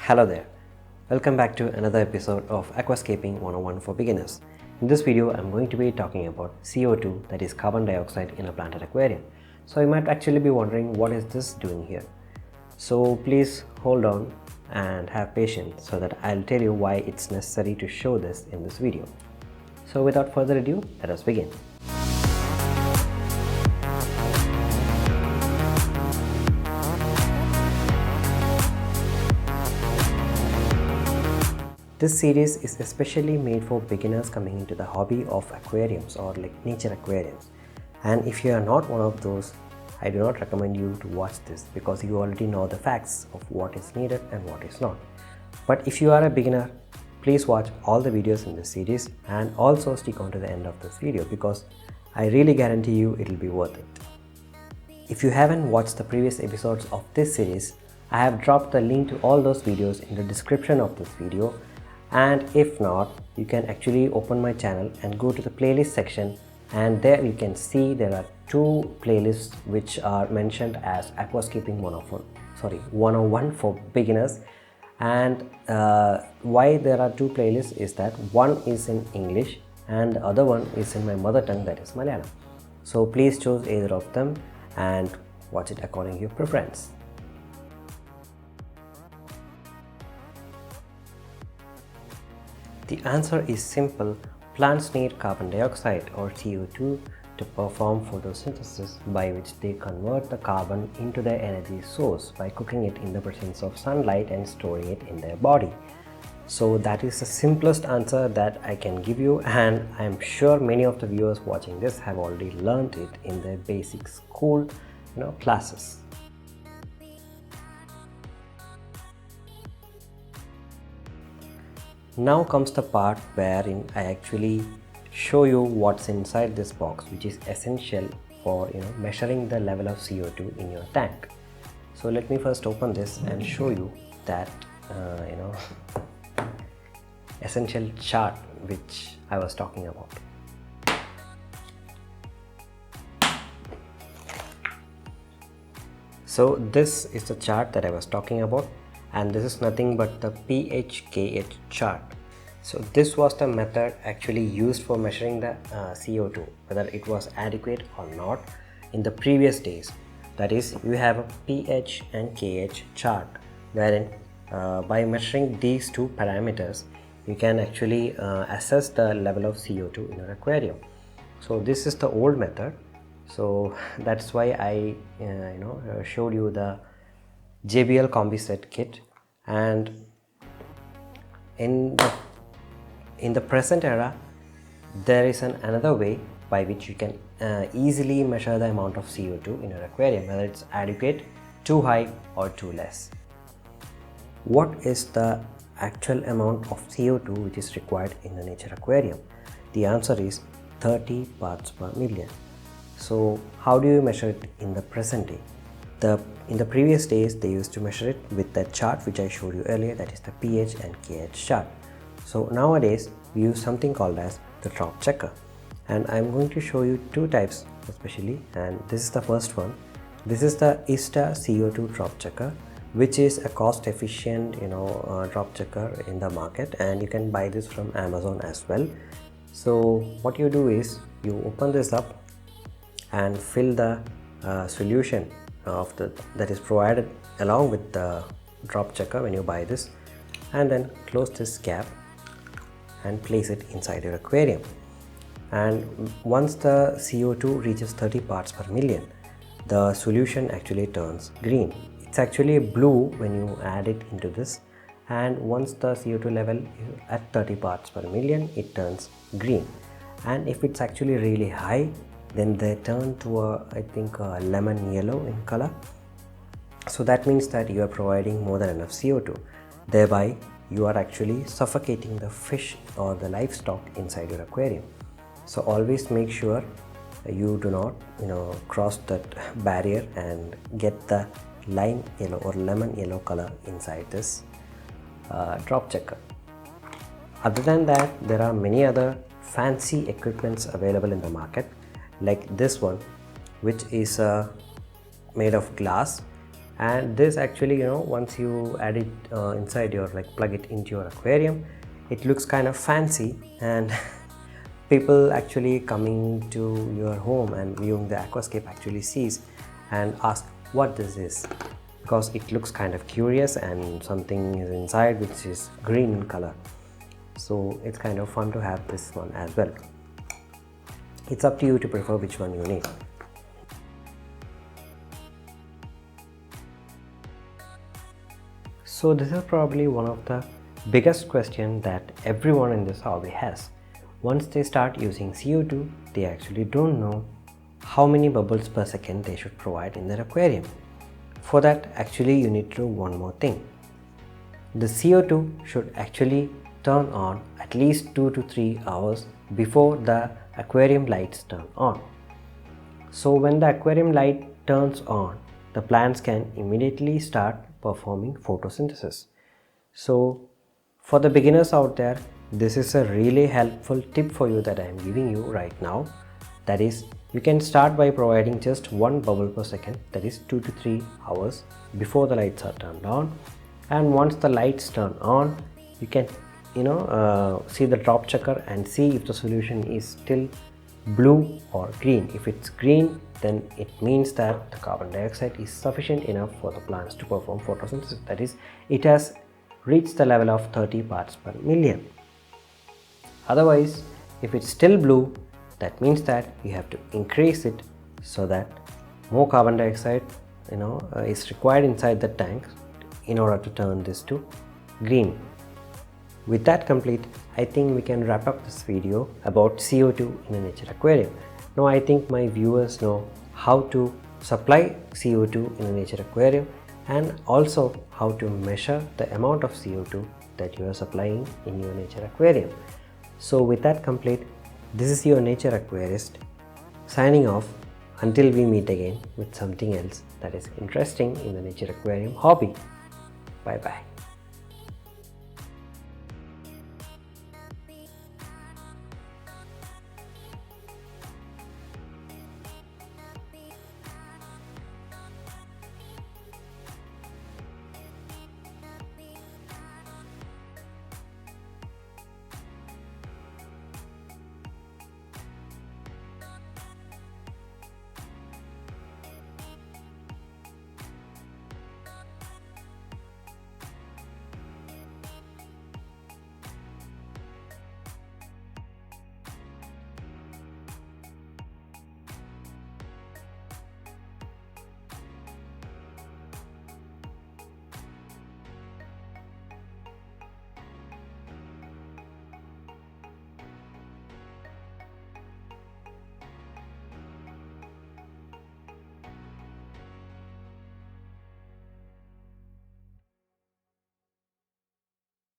Hello there, welcome back to another episode of Aquascaping 101 for beginners. In this video, I'm going to be talking about CO2, that is carbon dioxide in a planted aquarium. So you might actually be wondering, what is this doing here? So please hold on and have patience so that I'll tell you why it's necessary to show this in this video. So without further ado, let us begin. This series is especially made for beginners coming into the hobby of aquariums or like nature aquariums. And if you are not one of those, I do not recommend you to watch this because you already know the facts of what is needed and what is not. But if you are a beginner, please watch all the videos in this series and also stick on to the end of this video because I really guarantee you it will be worth it. If you haven't watched the previous episodes of this series, I have dropped the link to all those videos in the description of this video. And if not, you can actually open my channel and go to the playlist section, and there you can see there are two playlists which are mentioned as Aquascaping 101 for beginners. And why there are two playlists is that one is in English and the other one is in my mother tongue, that is Malayalam. So please choose either of them and watch it according to your preference. The answer is simple. Plants need carbon dioxide or CO2 to perform photosynthesis, by which they convert the carbon into their energy source by cooking it in the presence of sunlight and storing it in their body. So that is the simplest answer that I can give you, and I am sure many of the viewers watching this have already learned it in their basic school classes. Now comes the part wherein I actually show you what's inside this box, which is essential for measuring the level of CO2 in your tank. So let me first open this and show you that essential chart which I was talking about. So this is the chart that I was talking about, and this is nothing but the pH-KH chart. So this was the method actually used for measuring the CO2, whether it was adequate or not in the previous days. That is, you have a pH and KH chart wherein by measuring these two parameters you can actually assess the level of CO2 in your aquarium. So this is the old method, so that's why I showed you the JBL Combi Set kit. And in the present era, there is another way by which you can easily measure the amount of CO2 in your aquarium, whether it's adequate, too high or too less. What is the actual amount of CO2 which is required in the nature aquarium? The answer is 30 parts per million. So how do you measure it in the present day? In the previous days, they used to measure it with that chart which I showed you earlier, that is the pH and KH chart. So nowadays we use something called as the drop checker, and I'm going to show you two types especially, and this is the first one. This is the ISTA CO2 drop checker, which is a cost efficient drop checker in the market, and you can buy this from Amazon as well. So what you do is you open this up and fill the solution that is provided along with the drop checker when you buy this, and then close this cap and place it inside your aquarium. And once the CO2 reaches 30 parts per million, the solution actually turns green. It's actually blue when you add it into this, and once the CO2 level is at 30 parts per million, it turns green. And if it's actually really high, then they turn to a lemon yellow in color. So that means that you are providing more than enough CO2. Thereby you are actually suffocating the fish or the livestock inside your aquarium. So always make sure you do not cross that barrier and get the lime yellow or lemon yellow color inside this drop checker. Other than that, there are many other fancy equipments available in the market, like this one, which is made of glass, And this actually, once you add it inside your, plug it into your aquarium, it looks kind of fancy, and people actually coming to your home and viewing the aquascape actually sees and ask what this is, because it looks kind of curious and something is inside which is green in color. So it's kind of fun to have this one as well. It's up to you to prefer which one you need. So this is probably one of the biggest questions that everyone in this hobby has. Once they start using CO2, they actually don't know how many bubbles per second they should provide in their aquarium. For that, actually you need to do one more thing. The CO2 should actually turn on at least 2 to 3 hours before the aquarium lights turn on. So when the aquarium light turns on, the plants can immediately start performing photosynthesis. So for the beginners out there, this is a really helpful tip for you that I am giving you right now. That is, you can start by providing just 1 bubble per second, that is 2 to 3 hours before the lights are turned on. And once the lights turn on, you can see the drop checker and see if the solution is still blue or green. If it's green, then it means that the carbon dioxide is sufficient enough for the plants to perform photosynthesis. That is, it has reached the level of 30 parts per million. Otherwise, if it's still blue, that means that you have to increase it so that more carbon dioxide is required inside the tank in order to turn this to green. With that complete, I think we can wrap up this video about CO2 in a nature aquarium. Now I think my viewers know how to supply CO2 in a nature aquarium, and also how to measure the amount of CO2 that you are supplying in your nature aquarium. So with that complete, this is your nature aquarist signing off until we meet again with something else that is interesting in the nature aquarium hobby. Bye bye.